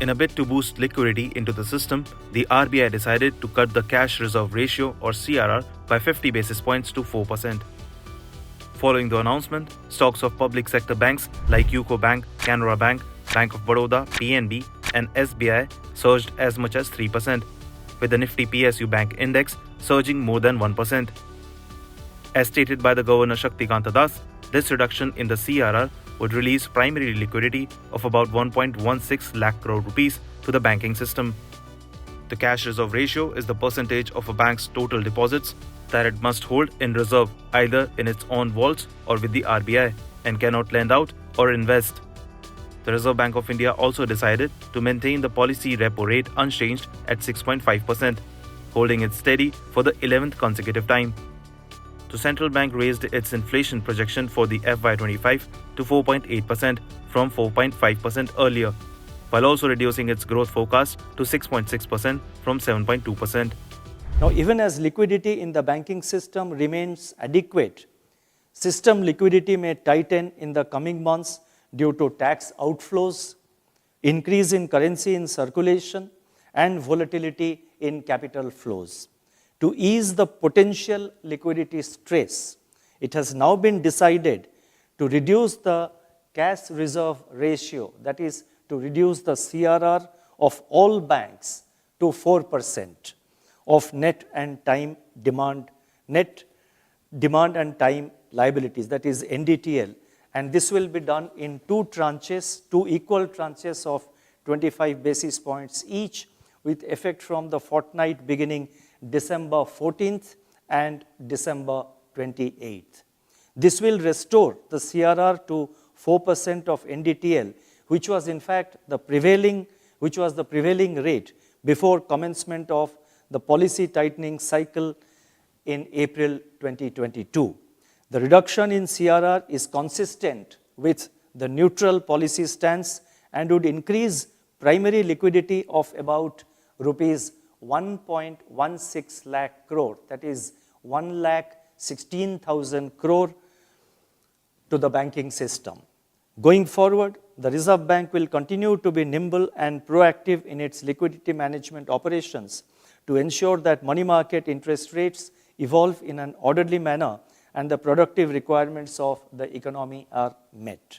In a bid to boost liquidity into the system, the RBI decided to cut the cash reserve ratio or CRR by 50 basis points to 4%. Following the announcement, stocks of public sector banks like UCO Bank, Canara Bank, Bank of Baroda, PNB and SBI surged as much as 3%, with the Nifty PSU Bank index surging more than 1%. As stated by the Governor Shaktikanta, this reduction in the CRR would release primary liquidity of about 1.16 lakh crore rupees to the banking system. The cash reserve ratio is the percentage of a bank's total deposits that it must hold in reserve either in its own vaults or with the RBI and cannot lend out or invest. The Reserve Bank of India also decided to maintain the policy repo rate unchanged at 6.5%, holding it steady for the 11th consecutive time. The central bank raised its inflation projection for the FY25 to 4.8% from 4.5% earlier, while also reducing its growth forecast to 6.6% from 7.2%. Now, even as liquidity in the banking system remains adequate, system liquidity may tighten in the coming months due to tax outflows, increase in currency in circulation, and volatility in capital flows. To ease the potential liquidity stress, it has now been decided to reduce the cash reserve ratio, that is, to reduce the CRR of all banks to 4% of net demand and time liabilities, that is NDTL. And this will be done in two equal tranches of 25 basis points each, with effect from the fortnight beginning December 14th and December 28th. This will restore the CRR to 4% of NDTL, which was in fact the prevailing rate before commencement of the policy tightening cycle in April 2022. The reduction in CRR is consistent with the neutral policy stance and would increase primary liquidity of about rupees 1.16 lakh crore, that is 1,16,000 crore to the banking system. Going forward, the Reserve Bank will continue to be nimble and proactive in its liquidity management operations to ensure that money market interest rates evolve in an orderly manner and the productive requirements of the economy are met.